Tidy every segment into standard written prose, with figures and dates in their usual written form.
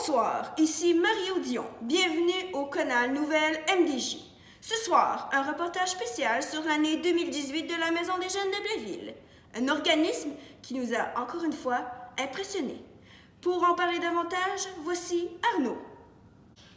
Bonsoir, ici Mario Dion. Bienvenue au canal Nouvelle MDJ. Ce soir, un reportage spécial sur l'année 2018 de la Maison des Jeunes de Blainville, un organisme qui nous a encore une fois impressionnés. Pour en parler davantage, voici Arnaud.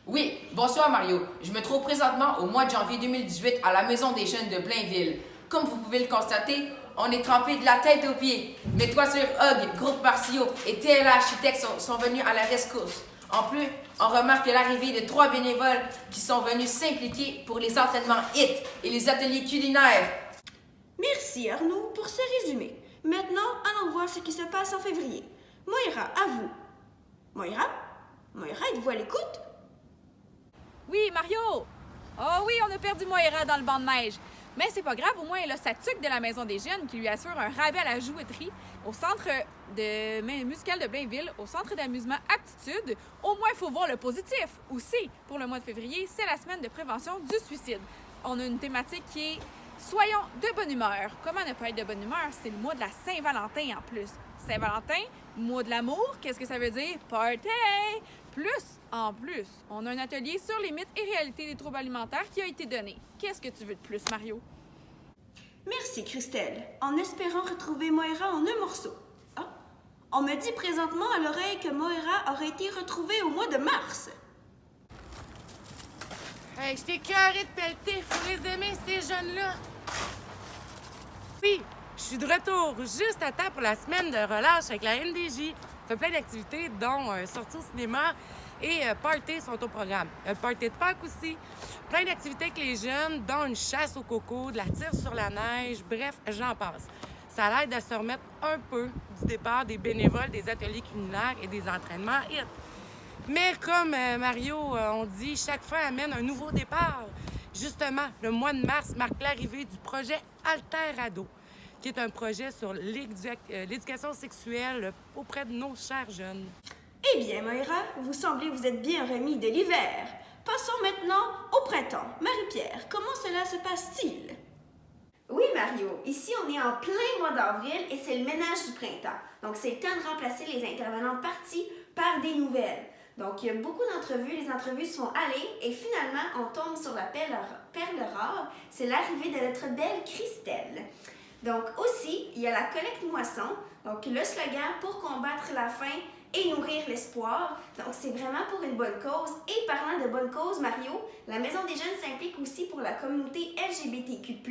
Oui, bonsoir Mario. Je me trouve présentement au mois de janvier 2018 à la Maison des Jeunes de Blainville. Comme vous pouvez le constater, on est trempé de la tête aux pieds. Mes toitures Hug, Groupe Martio et TLA Architectes sont venus à la rescousse. En plus, on remarque l'arrivée de 3 bénévoles qui sont venus s'impliquer pour les entraînements HIT et les ateliers culinaires. Merci Arnaud pour ce résumé. Maintenant, allons voir ce qui se passe en février. Moira, à vous. Moira, êtes-vous à l'écoute? Oui, Mario! Oh oui, on a perdu Moira dans le banc de neige. Mais c'est pas grave, au moins elle a sa tuque de la Maison des Jeunes qui lui assure un rabais à la jouetterie au centre musical de Blainville, au centre d'amusement Aptitude. Au moins, il faut voir le positif. Aussi, pour le mois de février, c'est la semaine de prévention du suicide. On a une thématique qui est « Soyons de bonne humeur ». Comment ne pas être de bonne humeur? C'est le mois de la Saint-Valentin en plus. Saint-Valentin, mois de l'amour, qu'est-ce que ça veut dire? Party! En plus, on a un atelier sur les mythes et réalités des troubles alimentaires qui a été donné. Qu'est-ce que tu veux de plus, Mario? Merci, Christelle. En espérant retrouver Moira en un morceau. Ah, on me dit présentement à l'oreille que Moira aurait été retrouvée au mois de mars. Hey, je t'ai écœurée de pelleter. Faut les aimer, ces jeunes-là. Oui, je suis de retour juste à temps pour la semaine de relâche avec la MDJ. On fait plein d'activités, dont sortie au cinéma et party sont au programme. Le party de Pâques aussi. Plein d'activités avec les jeunes, dont une chasse au coco, de la tire sur la neige, bref, j'en passe. Ça l'aide à se remettre un peu du départ des bénévoles des ateliers culinaires et des entraînements HIT. Mais comme Mario, on dit, chaque fin amène un nouveau départ. Justement, le mois de mars marque l'arrivée du projet Alter Ado, qui est un projet sur l'éducation sexuelle auprès de nos chers jeunes. Eh bien, Moira, vous semblez vous être bien remis de l'hiver. Passons maintenant au printemps. Marie-Pierre, comment cela se passe-t-il? Oui, Mario. Ici, on est en plein mois d'avril et c'est le ménage du printemps. Donc, c'est le temps de remplacer les intervenants partis par des nouvelles. Donc, il y a beaucoup d'entrevues. Les entrevues sont allées et finalement, on tombe sur la perle rare. C'est l'arrivée de notre belle Christelle. Donc, aussi, il y a la collecte moisson. Donc, le slogan « Pour combattre la faim et nourrir l'espoir ». Donc, c'est vraiment pour une bonne cause. Et parlant de bonne cause, Mario, la Maison des Jeunes s'implique aussi pour la communauté LGBTQ+.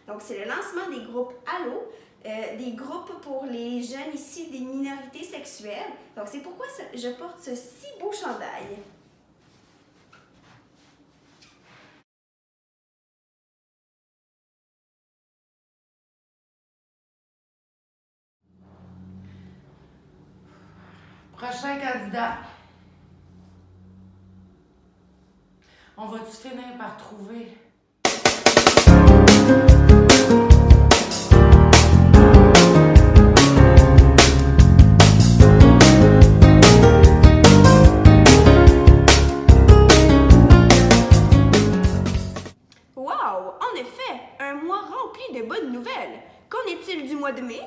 Donc, c'est le lancement des groupes Allo, des groupes pour les jeunes issus des minorités sexuelles. Donc, c'est pourquoi je porte ce si beau chandail. Prochain candidat. On va-tu finir par trouver? Wow! En effet, un mois rempli de bonnes nouvelles. Qu'en est-il du mois de mai?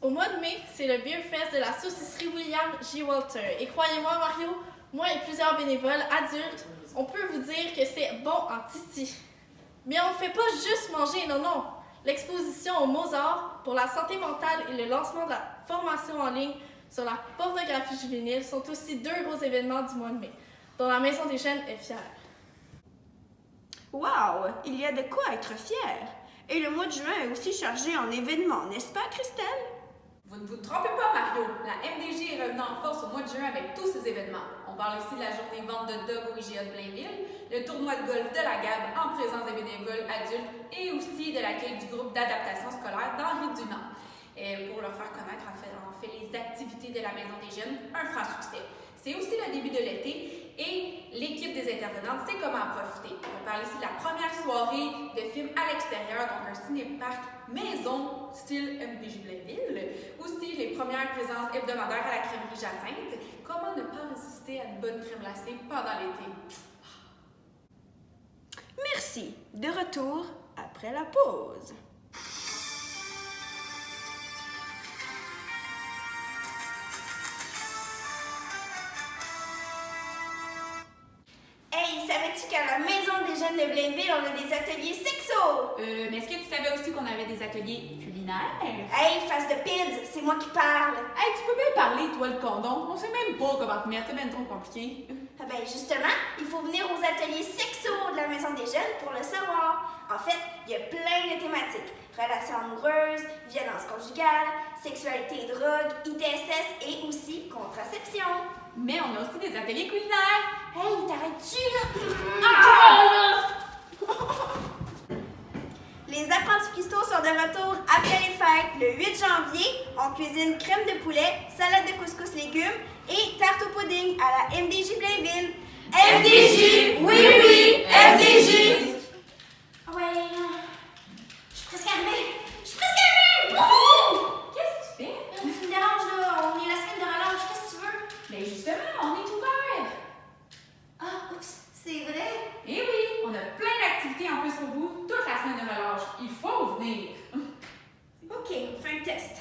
Au mois de mai, c'est le Beer Fest de la saucisserie William J. Walter. Et croyez-moi, Mario, moi et plusieurs bénévoles adultes, on peut vous dire que c'est bon en titi. Mais on ne fait pas juste manger, non. L'exposition au Mozart pour la santé mentale et le lancement de la formation en ligne sur la pornographie juvénile sont aussi 2 gros événements du mois de mai, dont la Maison des Jeunes est fière. Wow! Il y a de quoi être fier. Et le mois de juin est aussi chargé en événements, n'est-ce pas, Christelle? Vous ne vous trompez pas, Mario. La MDJ est revenue en force au mois de juin avec tous ces événements. On parle ici de la journée vente de dog au IGA de Blainville, le tournoi de golf de la GAB en présence des bénévoles adultes et aussi de l'accueil du groupe d'adaptation scolaire d'Henri Dunant. Et pour leur faire connaître, on fait les activités de la Maison des Jeunes, un franc succès. C'est aussi le début de l'été et l'équipe des intervenantes sait comment en profiter. On parle ici de la première soirée de films à l'extérieur, donc un ciné-parc maison, style MDJ Blainville. Aussi, les premières présences hebdomadaires à la crèmerie Jacinthe. Comment ne pas résister à une bonne crème glacée pendant l'été? Merci. De retour après la pause. Blainville, on a des ateliers sexo! Mais est-ce que tu savais aussi qu'on avait des ateliers culinaires? Hey, face de pids, c'est moi qui parle! Hey, tu peux bien parler, toi, le condom. On sait même pas comment te mettre, c'est même trop compliqué. Ah ben justement, il faut venir aux ateliers sexo de la Maison des Jeunes pour le savoir. En fait, il y a plein de thématiques. Relations amoureuses, violence conjugale, sexualité et drogue, ITSS et aussi contraception. Mais on a aussi des ateliers culinaires. Hey, t'arrêtes-tu là? Les apprentis cuistots sont de retour après les fêtes. Le 8 janvier, on cuisine crème de poulet, salade de couscous légumes et tarte au pudding à la MDJ Blainville. MDJ! Oui, oui! MDJ! Ah ouais, je suis presque arrivée. Wouhou! Qu'est-ce que tu fais? Tu me déranges là, on est la semaine de relâche, qu'est-ce que tu veux? Mais justement, on est ouvert. Ah, oups, c'est vrai. Eh oui, on a plein d'activités en plus pour vous toute la semaine de relâche. Il faut venir. Ok, on fait un test.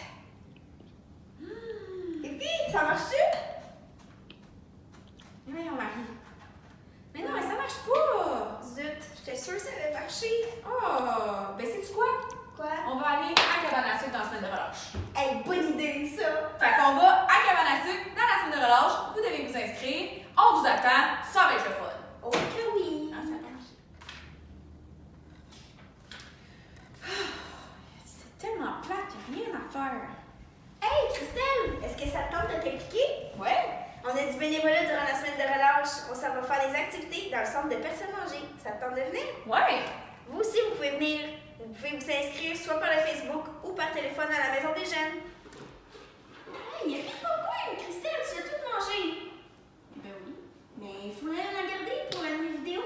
Et puis, ça marche-tu? Mais voyons, Marie. Mais non, mais ça marche pas. Zut, j'étais sûre que ça allait marcher. Oh, ben sais-tu quoi? Quoi? On va aller à Cabane à sucre dans la semaine de relâche. Hey, bonne idée, ça! Fait qu'on va à Cabane à sucre dans la semaine de relâche. Vous devez vous inscrire. On vous attend. Ça va être le fun. Oh que oui! Ah, ça marche. C'est tellement plate, il n'y a rien à faire. Hey, Christelle, est-ce que ça te tente de t'impliquer? Ouais? On a du bénévolat durant la semaine de relâche. On s'en va faire des activités dans le centre de personnes âgées. Ça te tente de venir? Ouais. Vous aussi, vous pouvez venir. Vous pouvez vous inscrire soit par le Facebook ou par téléphone à la Maison des Jeunes. Hey, il y a rien pas quoi, Christelle, tu as tout mangé. Ben oui. Mais il faudrait la garder pour la nuit vidéo.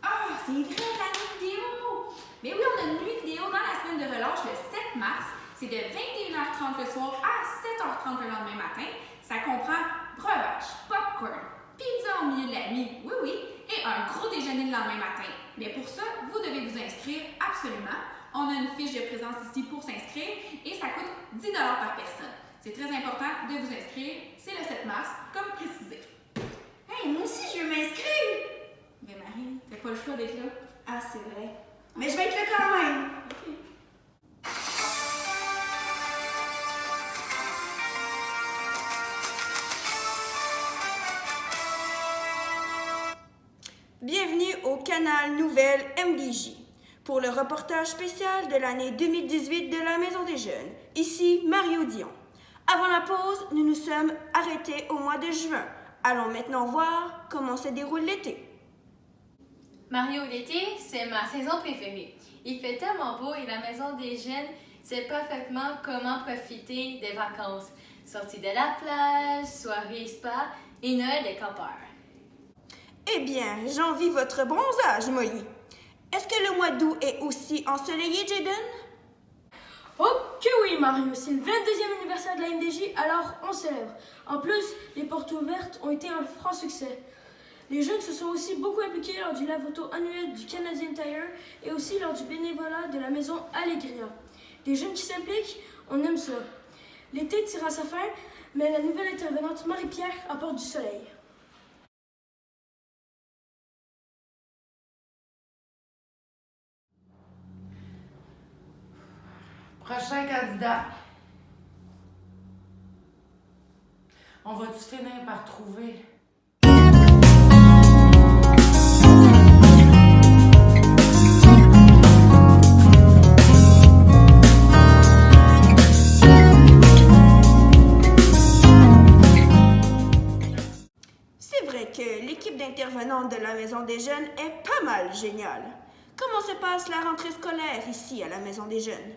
Ah, c'est vrai, la nuit vidéo! Mais oui, on a une nuit vidéo dans la semaine de relâche le 7 mars. C'est de 21h30 le soir à 7h30 le lendemain matin. Ça comprend breuvage, popcorn, pizza au milieu de la nuit, oui, oui, et un gros déjeuner le lendemain matin. Mais pour ça, vous devez vous inscrire absolument. On a une fiche de présence ici pour s'inscrire et ça coûte 10 $ par personne. C'est très important de vous inscrire. C'est le 7 mars, comme précisé. Hey, moi aussi, je veux m'inscrire. Mais Marie, t'as pas le choix d'être là. Ah, c'est vrai. Mais je vais être là quand même. Bienvenue au canal Nouvelle MDJ pour le reportage spécial de l'année 2018 de la Maison des Jeunes. Ici Mario Dion. Avant la pause, nous nous sommes arrêtés au mois de juin. Allons maintenant voir comment se déroule l'été. Mario, l'été, c'est ma saison préférée. Il fait tellement beau et la Maison des Jeunes sait parfaitement comment profiter des vacances. Sortie de la plage, soirée spa et Noël des campeurs. Eh bien, j'envie votre bronzage, Molly. Est-ce que le mois d'août est aussi ensoleillé, Jaden? Oh que oui, Mario, c'est le 22e anniversaire de la MDJ, alors on célèbre. En plus, les portes ouvertes ont été un franc succès. Les jeunes se sont aussi beaucoup impliqués lors du live auto annuel du Canadian Tire et aussi lors du bénévolat de la maison Allegria. Des jeunes qui s'impliquent, on aime ça. L'été tire à sa fin, mais la nouvelle intervenante Marie-Pierre apporte du soleil. Prochain candidat. On va-tu finir par trouver? C'est vrai que l'équipe d'intervenants de la Maison des Jeunes est pas mal géniale. Comment se passe la rentrée scolaire ici à la Maison des Jeunes?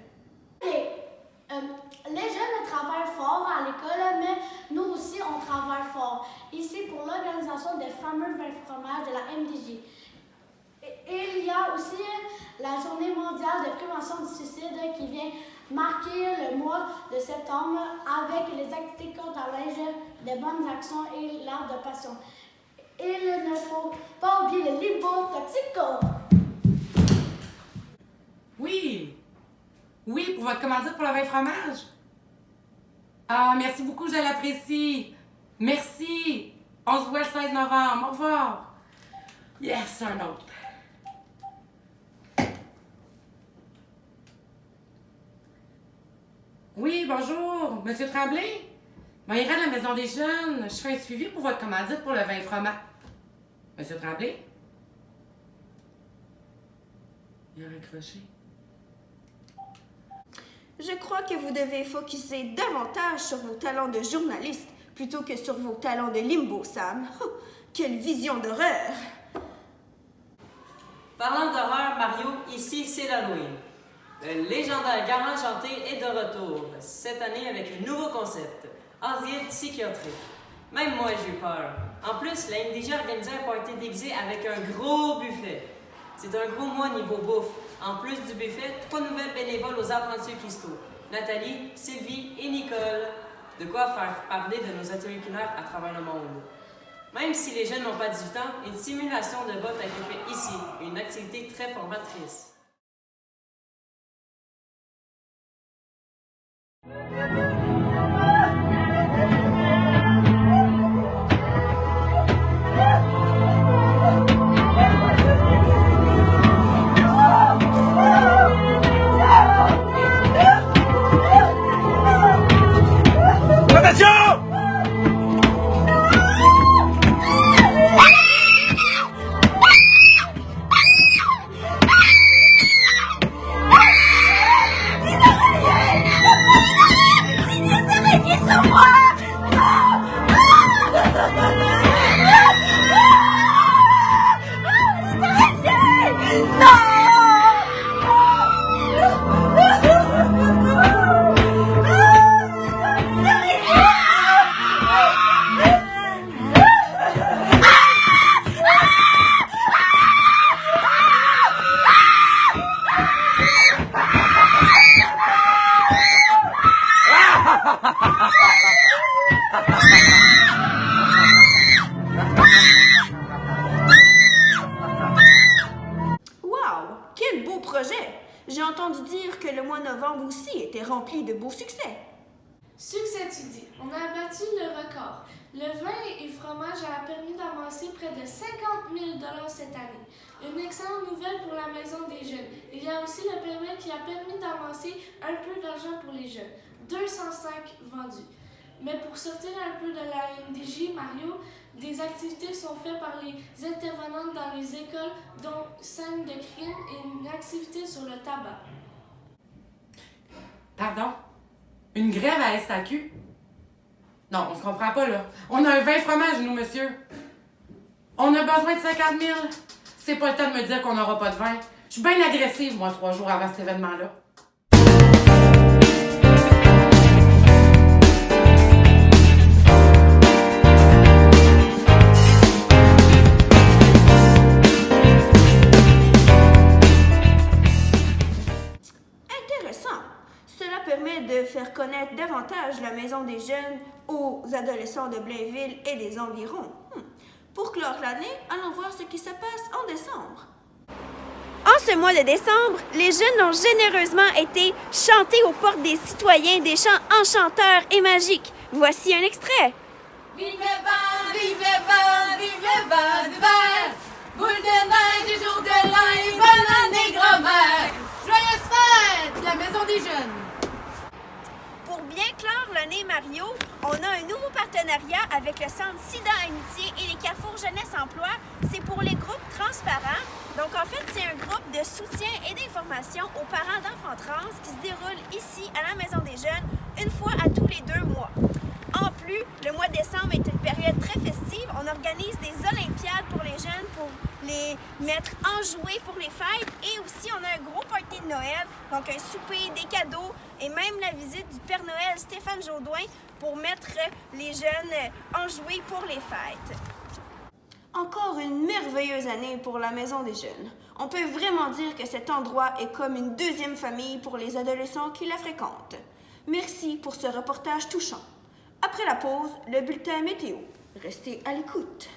Les jeunes travaillent fort à l'école, mais nous aussi, on travaille fort. Ici, pour l'organisation des fameux 20 fromages de la MDJ. Et il y a aussi la journée mondiale de prévention du suicide qui vient marquer le mois de septembre avec les activités contre la linge, des bonnes actions et l'art de passion. Il ne faut pas oublier le limbo toxico. Oui! Oui, pour votre commandite pour le vin fromage. Ah, merci beaucoup, je l'apprécie. Merci. On se voit le 16 novembre. Au revoir. Yes, un autre. Oui, bonjour, Monsieur Tremblay? Maïra de la Maison des Jeunes, je fais un suivi pour votre commandite pour le vin fromage. Monsieur Tremblay? Il a raccroché. Je crois que vous devez focuser davantage sur vos talents de journaliste plutôt que sur vos talents de limbo, Sam. Oh, quelle vision d'horreur! Parlant d'horreur, Mario, ici c'est l'Halloween. Le légendaire Garant Chanté est de retour, cette année avec un nouveau concept, asile psychiatrique. Même moi j'ai eu peur. En plus, la MDJ a organisé un party déguisé avec un gros buffet. C'est un gros mois niveau bouffe. En plus du buffet, 3 nouvelles bénévoles aux apprentis Christo. Nathalie, Sylvie et Nicole. De quoi faire parler de nos ateliers culinaires à travers le monde. Même si les jeunes n'ont pas 18 ans, une simulation de vote a été faite ici, une activité très formatrice. J'ai entendu dire que le mois de novembre aussi était rempli de beaux succès. Succès, tu dis. On a battu le record. Le vin et le fromage a permis d'amasser près de 50 000 $ cette année. Une excellente nouvelle pour la Maison des Jeunes. Il y a aussi le permis qui a permis d'amasser un peu d'argent pour les jeunes. 205 vendus. Mais pour sortir un peu de la MDJ, Mario, des activités sont faites par les intervenantes dans les écoles, dont scène de crime et une activité sur le tabac. Pardon? Une grève à SAQ? Non, on se comprend pas, là. On a un vin fromage, nous, monsieur. On a besoin de 50 000. C'est pas le temps de me dire qu'on n'aura pas de vin. Je suis bien agressive, moi, 3 jours avant cet événement-là. De faire connaître davantage la Maison des Jeunes aux adolescents de Blainville et des environs. Pour clore l'année, allons voir ce qui se passe en décembre. En ce mois de décembre, les jeunes ont généreusement été chantés aux portes des citoyens des chants enchanteurs et magiques. Voici un extrait. Vive le vent, vive le vent, vive le vent d'hiver. Boule de neige et jour de l'an, bonne année grand-mère. Joyeuse fête, la Maison des Jeunes. Pour bien clore l'année Mario, on a un nouveau partenariat avec le Centre Sida Amitié et les Carrefours Jeunesse Emploi. C'est pour les groupes transparents. Donc en fait, c'est un groupe de soutien et d'information aux parents d'enfants trans qui se déroule ici à la Maison des Jeunes une fois à tous les 2 mois. En plus, le mois de décembre est une période très festive. On organise des olympiades pour les jeunes pour les mettre enjoués pour les fêtes. Et aussi, on a un gros party de Noël, donc un souper, des cadeaux et même la visite du Père Noël Stéphane Jaudoin pour mettre les jeunes enjoués pour les fêtes. Encore une merveilleuse année pour la Maison des Jeunes. On peut vraiment dire que cet endroit est comme une deuxième famille pour les adolescents qui la fréquentent. Merci pour ce reportage touchant. Après la pause, le bulletin météo. Restez à l'écoute.